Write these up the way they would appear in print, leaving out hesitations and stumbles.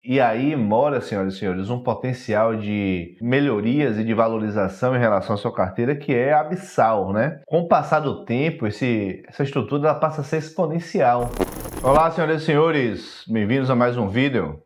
E aí mora, senhoras e senhores, um potencial de melhorias e de valorização em relação à sua carteira que é abissal, né? Com o passar do tempo, essa estrutura ela passa a ser exponencial. Olá, senhoras e senhores, bem-vindos a mais um vídeo.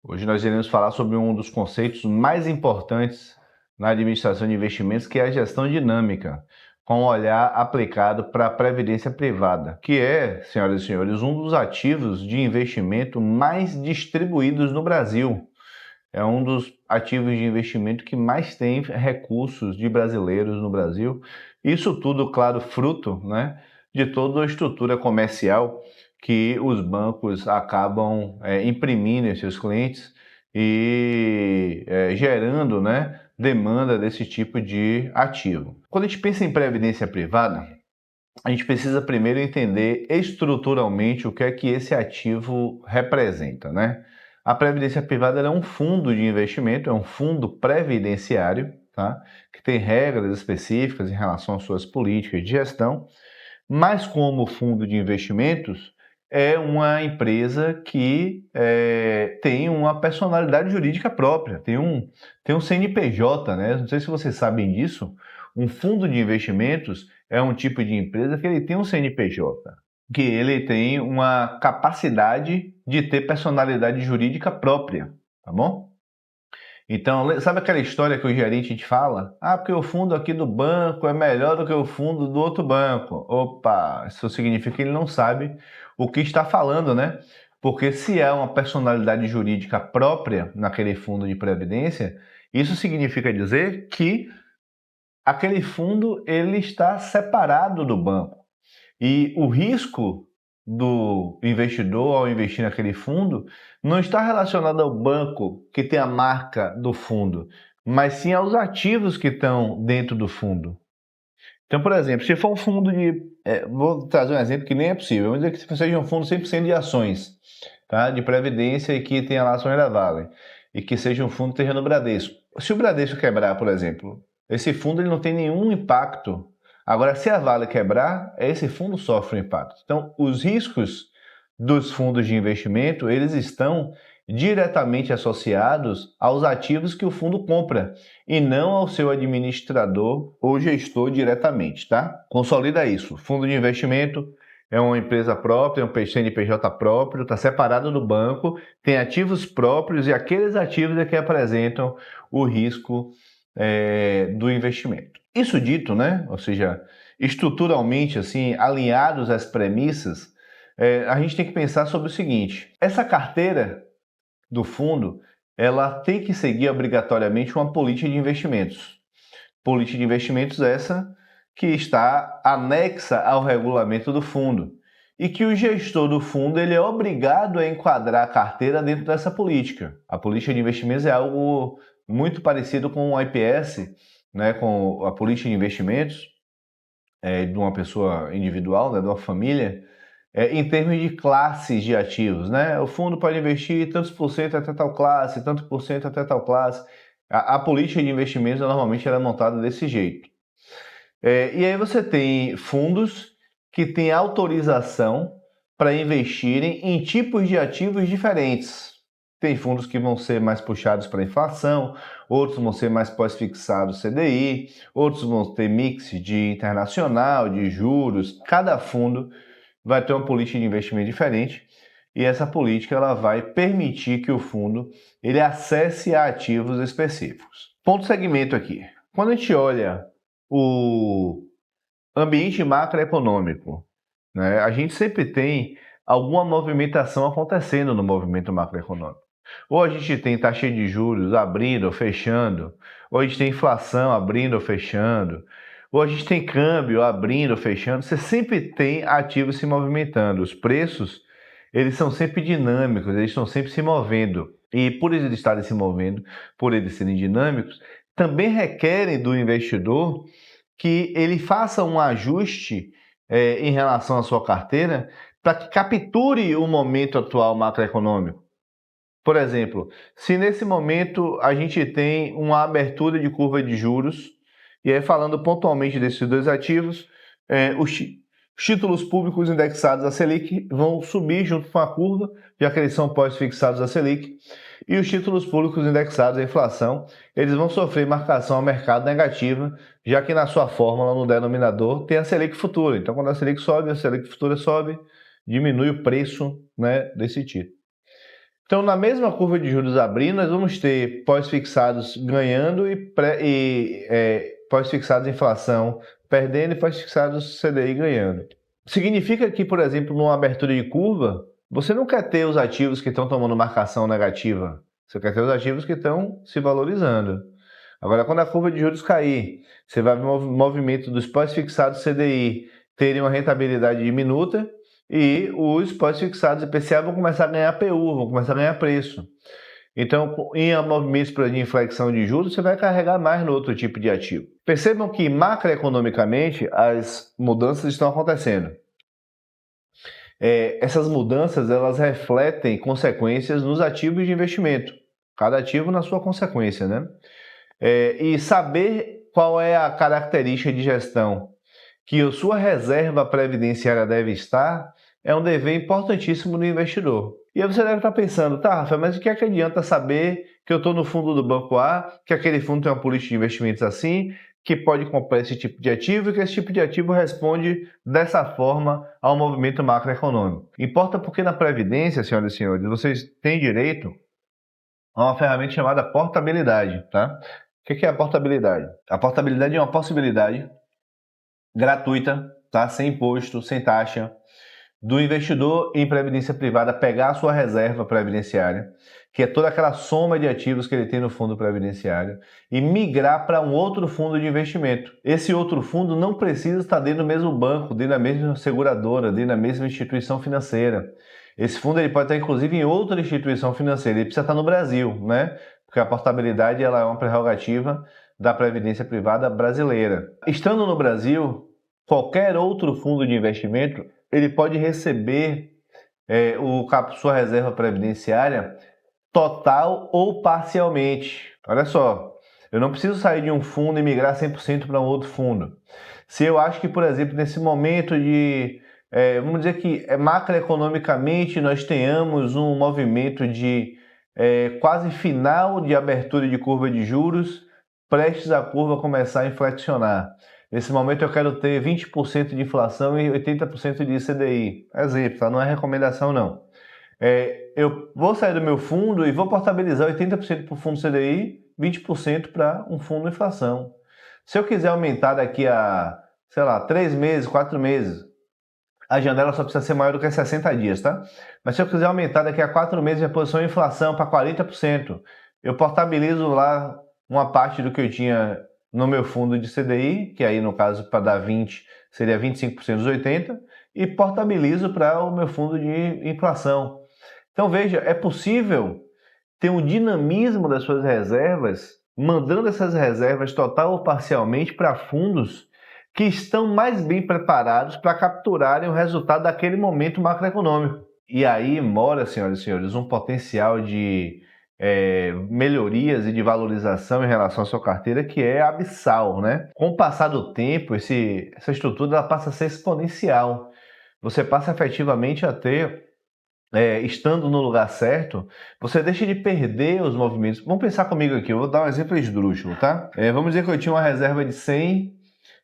Hoje nós iremos falar sobre um dos conceitos mais importantes na administração de investimentos, que é a gestão dinâmica, com um olhar aplicado para a previdência privada, que é, senhoras e senhores, um dos ativos de investimento mais distribuídos no Brasil. É um dos ativos de investimento que mais tem recursos de brasileiros no Brasil. Isso tudo, claro, fruto, né, de toda a estrutura comercial que os bancos acabam imprimindo em seus clientes e gerando, né, demanda desse tipo de ativo. Quando a gente pensa em previdência privada, a gente precisa primeiro entender estruturalmente o que é que esse ativo representa, né? A previdência privada é um fundo de investimento, é um fundo previdenciário, tá? Que tem regras específicas em relação às suas políticas de gestão, mas como fundo de investimentos, é uma empresa que tem uma personalidade jurídica própria, tem um CNPJ, né? Não sei se vocês sabem disso. Um fundo de investimentos é um tipo de empresa que ele tem um CNPJ, que ele tem uma capacidade de ter personalidade jurídica própria, tá bom? Então, sabe aquela história que o gerente te fala? Ah, porque o fundo aqui do banco é melhor do que o fundo do outro banco. Opa, isso significa que ele não sabe o que está falando, né? Porque se há uma personalidade jurídica própria naquele fundo de previdência, isso significa dizer que aquele fundo ele está separado do banco. E o risco do investidor ao investir naquele fundo não está relacionado ao banco que tem a marca do fundo, mas sim aos ativos que estão dentro do fundo. Então, por exemplo, se for um fundo de... vou trazer um exemplo que nem é possível. Vamos dizer que seja um fundo 100% de ações, tá? De previdência e que tenha lá ações da Vale. E que seja um fundo terreno Bradesco. Se o Bradesco quebrar, por exemplo, esse fundo ele não tem nenhum impacto. Agora, se a Vale quebrar, esse fundo sofre um impacto. Então, os riscos dos fundos de investimento, eles estão diretamente associados aos ativos que o fundo compra e não ao seu administrador ou gestor diretamente, tá? Consolida isso. Fundo de investimento é uma empresa própria, é um CNPJ próprio, está separado do banco, tem ativos próprios e aqueles ativos é que apresentam o risco do investimento. Isso dito, né? Ou seja, estruturalmente assim, alinhados às premissas, a gente tem que pensar sobre o seguinte: essa carteira do fundo, ela tem que seguir obrigatoriamente uma política de investimentos. Política de investimentos essa que está anexa ao regulamento do fundo e que o gestor do fundo ele é obrigado a enquadrar a carteira dentro dessa política. A política de investimentos é algo muito parecido com o IPS, né, com a política de investimentos de uma pessoa individual, né, de uma família, em termos de classes de ativos, né? O fundo pode investir tantos por cento até tal classe, tanto por cento até tal classe. A política de investimentos normalmente ela é montada desse jeito. E aí você tem fundos que têm autorização para investirem em tipos de ativos diferentes. Tem fundos que vão ser mais puxados para inflação, outros vão ser mais pós-fixados CDI, outros vão ter mix de internacional, de juros. Cada fundo vai ter uma política de investimento diferente e essa política ela vai permitir que o fundo ele acesse a ativos específicos. Ponto segmento aqui. Quando a gente olha o ambiente macroeconômico, né, a gente sempre tem alguma movimentação acontecendo no movimento macroeconômico. Ou a gente tem taxa de juros abrindo ou fechando, ou a gente tem inflação abrindo ou fechando, ou a gente tem câmbio abrindo ou fechando. Você sempre tem ativos se movimentando. Os preços, eles são sempre dinâmicos, eles estão sempre se movendo. E por eles estarem se movendo, por eles serem dinâmicos, também requerem do investidor que ele faça um ajuste em relação à sua carteira para que capture o momento atual macroeconômico. Por exemplo, se nesse momento a gente tem uma abertura de curva de juros, e aí falando pontualmente desses dois ativos, o Os títulos públicos indexados à Selic vão subir junto com a curva, já que eles são pós-fixados à Selic, e os títulos públicos indexados à inflação, eles vão sofrer marcação ao mercado negativa, já que na sua fórmula, no denominador, tem a Selic futura. Então, quando a Selic sobe, a Selic futura sobe, diminui o preço, né, desse título. Então, na mesma curva de juros abrindo, nós vamos ter pós-fixados ganhando e pós-fixados inflação perdendo e pós-fixados CDI ganhando. Significa que, por exemplo, numa abertura de curva, você não quer ter os ativos que estão tomando marcação negativa. Você quer ter os ativos que estão se valorizando. Agora, quando a curva de juros cair, você vai ver o movimento dos pós-fixados CDI terem uma rentabilidade diminuta e os pós-fixados IPCA vão começar a ganhar PU, vão começar a ganhar preço. Então, em movimentos de inflexão de juros, você vai carregar mais no outro tipo de ativo. Percebam que macroeconomicamente as mudanças estão acontecendo. Essas mudanças elas refletem consequências nos ativos de investimento. Cada ativo na sua consequência, né? E saber qual é a característica de gestão que a sua reserva previdenciária deve estar é um dever importantíssimo do investidor. E aí você deve estar pensando, tá, Rafael, mas o que é que adianta saber que eu estou no fundo do banco A, que aquele fundo tem uma política de investimentos assim, que pode comprar esse tipo de ativo e que esse tipo de ativo responde dessa forma ao movimento macroeconômico. Importa porque na Previdência, senhoras e senhores, vocês têm direito a uma ferramenta chamada portabilidade, tá? O que é a portabilidade? A portabilidade é uma possibilidade gratuita, tá? Sem imposto, sem taxa, do investidor em previdência privada pegar a sua reserva previdenciária, que é toda aquela soma de ativos que ele tem no fundo previdenciário, e migrar para um outro fundo de investimento. Esse outro fundo não precisa estar dentro do mesmo banco, dentro da mesma seguradora, dentro da mesma instituição financeira. Esse fundo ele pode estar inclusive em outra instituição financeira, ele precisa estar no Brasil, né? Porque a portabilidade ela é uma prerrogativa da previdência privada brasileira. Estando no Brasil, qualquer outro fundo de investimento ele pode receber sua reserva previdenciária total ou parcialmente. Olha só, eu não preciso sair de um fundo e migrar 100% para um outro fundo. Se eu acho que, por exemplo, nesse momento vamos dizer que macroeconomicamente nós tenhamos um movimento de quase final de abertura de curva de juros, prestes a curva começar a inflexionar. Nesse momento eu quero ter 20% de inflação e 80% de CDI. Exemplo, tá? Não é recomendação não. Eu vou sair do meu fundo e vou portabilizar 80% para o fundo CDI, 20% para um fundo inflação. Se eu quiser aumentar daqui a, sei lá, 3 meses, 4 meses, a janela só precisa ser maior do que 60 dias, tá? Mas se eu quiser aumentar daqui a 4 meses a posição de inflação para 40%, eu portabilizo lá uma parte do que eu tinha no meu fundo de CDI, que aí no caso para dar 20 seria 25% dos 80, e portabilizo para o meu fundo de inflação. Então veja, é possível ter um dinamismo das suas reservas, mandando essas reservas total ou parcialmente para fundos que estão mais bem preparados para capturarem o resultado daquele momento macroeconômico. E aí mora, senhoras e senhores, um potencial de melhorias e de valorização em relação à sua carteira que é abissal, né? Com o passar do tempo, essa estrutura ela passa a ser exponencial. Você passa efetivamente a ter, estando no lugar certo, você deixa de perder os movimentos. Vamos pensar comigo aqui, eu vou dar um exemplo esdrúxulo, tá? Vamos dizer que eu tinha uma reserva de 100,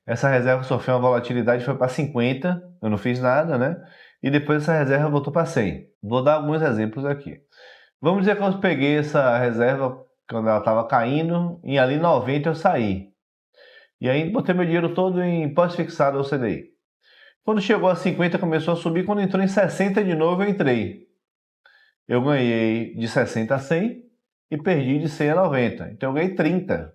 essa reserva sofreu uma volatilidade, foi para 50, eu não fiz nada, né? E depois essa reserva voltou para 100. Vou dar alguns exemplos aqui. Vamos dizer que eu peguei essa reserva quando ela estava caindo, e ali 90 eu saí. E aí botei meu dinheiro todo em pós-fixado ou CDI. Quando chegou a 50 começou a subir, quando entrou em 60 de novo eu entrei. Eu ganhei de 60 a 100 e perdi de 100 a 90. Então eu ganhei 30.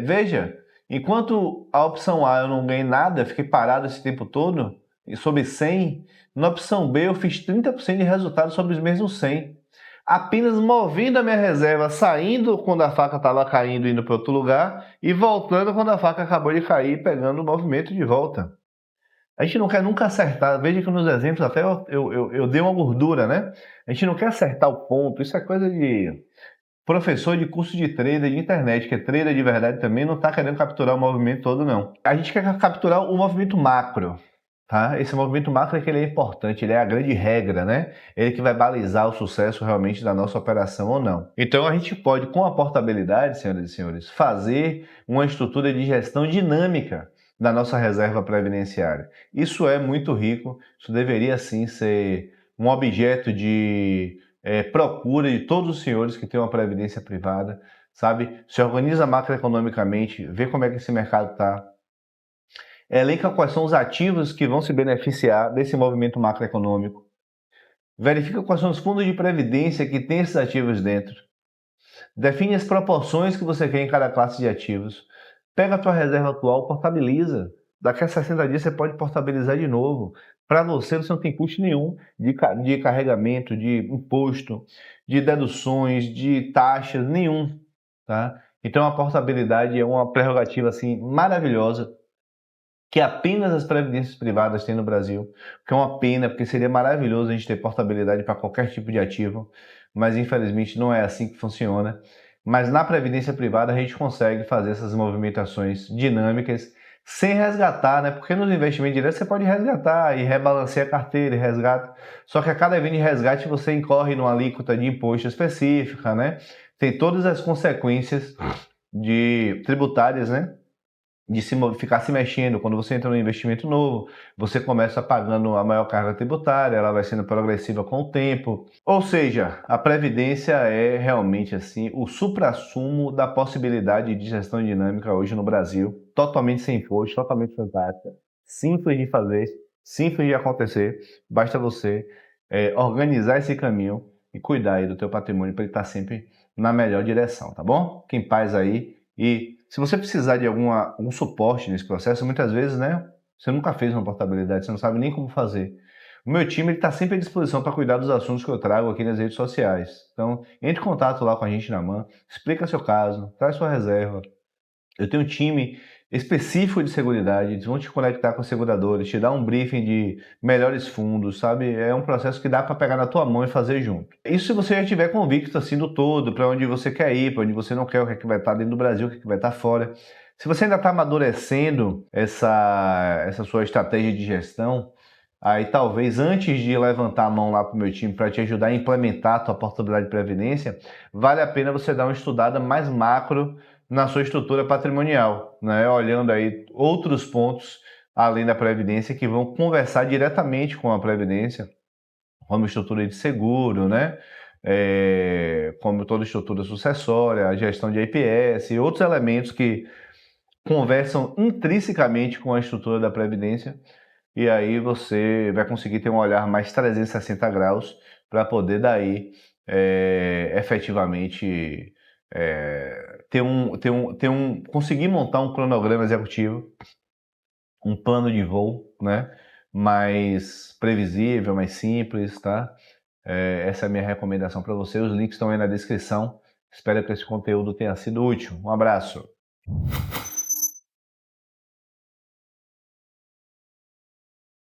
Veja, enquanto a opção A eu não ganhei nada, fiquei parado esse tempo todo, e sobre 100, na opção B eu fiz 30% de resultado sobre os mesmos 100. Apenas movendo a minha reserva, saindo quando a faca estava caindo, indo para outro lugar, e voltando quando a faca acabou de cair, pegando o movimento de volta. A gente não quer nunca acertar. Veja que nos exemplos até eu dei uma gordura, né? A gente não quer acertar o ponto. Isso é coisa de professor de curso de trader de internet, que é trader de verdade também, não está querendo capturar o movimento todo, não. A gente quer capturar o movimento macro, tá? Esse movimento macro é que ele é importante, ele é a grande regra, né? Ele que vai balizar o sucesso realmente da nossa operação ou não. Então a gente pode, com a portabilidade, senhoras e senhores, fazer uma estrutura de gestão dinâmica da nossa reserva previdenciária. Isso é muito rico, isso deveria sim ser um objeto de procura de todos os senhores que têm uma previdência privada, sabe? Se organiza macroeconomicamente, vê como é que esse mercado está, elenca quais são os ativos que vão se beneficiar desse movimento macroeconômico, verifica quais são os fundos de previdência que têm esses ativos dentro, define as proporções que você quer em cada classe de ativos, pega a tua reserva atual, portabiliza. Daqui a 60 dias você pode portabilizar de novo. Para você não tem custo nenhum de carregamento, de imposto, de deduções, de taxas, nenhum. Tá? Então a portabilidade é uma prerrogativa assim, maravilhosa que apenas as previdências privadas têm no Brasil, que é uma pena, porque seria maravilhoso a gente ter portabilidade para qualquer tipo de ativo, mas infelizmente não é assim que funciona. Mas na previdência privada a gente consegue fazer essas movimentações dinâmicas sem resgatar, né? Porque nos investimentos diretos você pode resgatar e rebalancear a carteira e resgata. Só que a cada evento de resgate você incorre numa alíquota de imposto específica, né? Tem todas as consequências de tributárias, né? De ficar se mexendo. Quando você entra no investimento novo, você começa pagando a maior carga tributária, ela vai sendo progressiva com o tempo. Ou seja, a previdência é realmente assim o suprassumo da possibilidade de gestão dinâmica hoje no Brasil, totalmente sem imposto, totalmente fantástica, simples de fazer, simples de acontecer. Basta você organizar esse caminho e cuidar aí do teu patrimônio para ele estar sempre na melhor direção, tá bom? Fique em paz aí. E se você precisar de algum suporte nesse processo, muitas vezes, né, você nunca fez uma portabilidade, você não sabe nem como fazer. O meu time está sempre à disposição para cuidar dos assuntos que eu trago aqui nas redes sociais. Então, entre em contato lá com a gente na MAN, explica seu caso, traz sua reserva. Eu tenho um time específico de seguridade, eles vão te conectar com os seguradores, te dar um briefing de melhores fundos, sabe? É um processo que dá para pegar na tua mão e fazer junto. Isso se você já estiver convicto assim do todo, para onde você quer ir, para onde você não quer, o que é que vai estar dentro do Brasil, o que é que vai estar fora. Se você ainda está amadurecendo essa sua estratégia de gestão, aí talvez antes de levantar a mão lá para o meu time para te ajudar a implementar a tua portabilidade de previdência, vale a pena você dar uma estudada mais macro na sua estrutura patrimonial, né? Olhando aí outros pontos além da previdência que vão conversar diretamente com a previdência, como estrutura de seguro, né? Como toda estrutura sucessória, a gestão de IPS e outros elementos que conversam intrinsecamente com a estrutura da previdência, e aí você vai conseguir ter um olhar mais 360 graus para poder daí efetivamente conseguir montar um cronograma executivo, um plano de voo, né? Mais previsível, mais simples, tá? Essa é a minha recomendação para você. Os links estão aí na descrição. Espero que esse conteúdo tenha sido útil. Um abraço.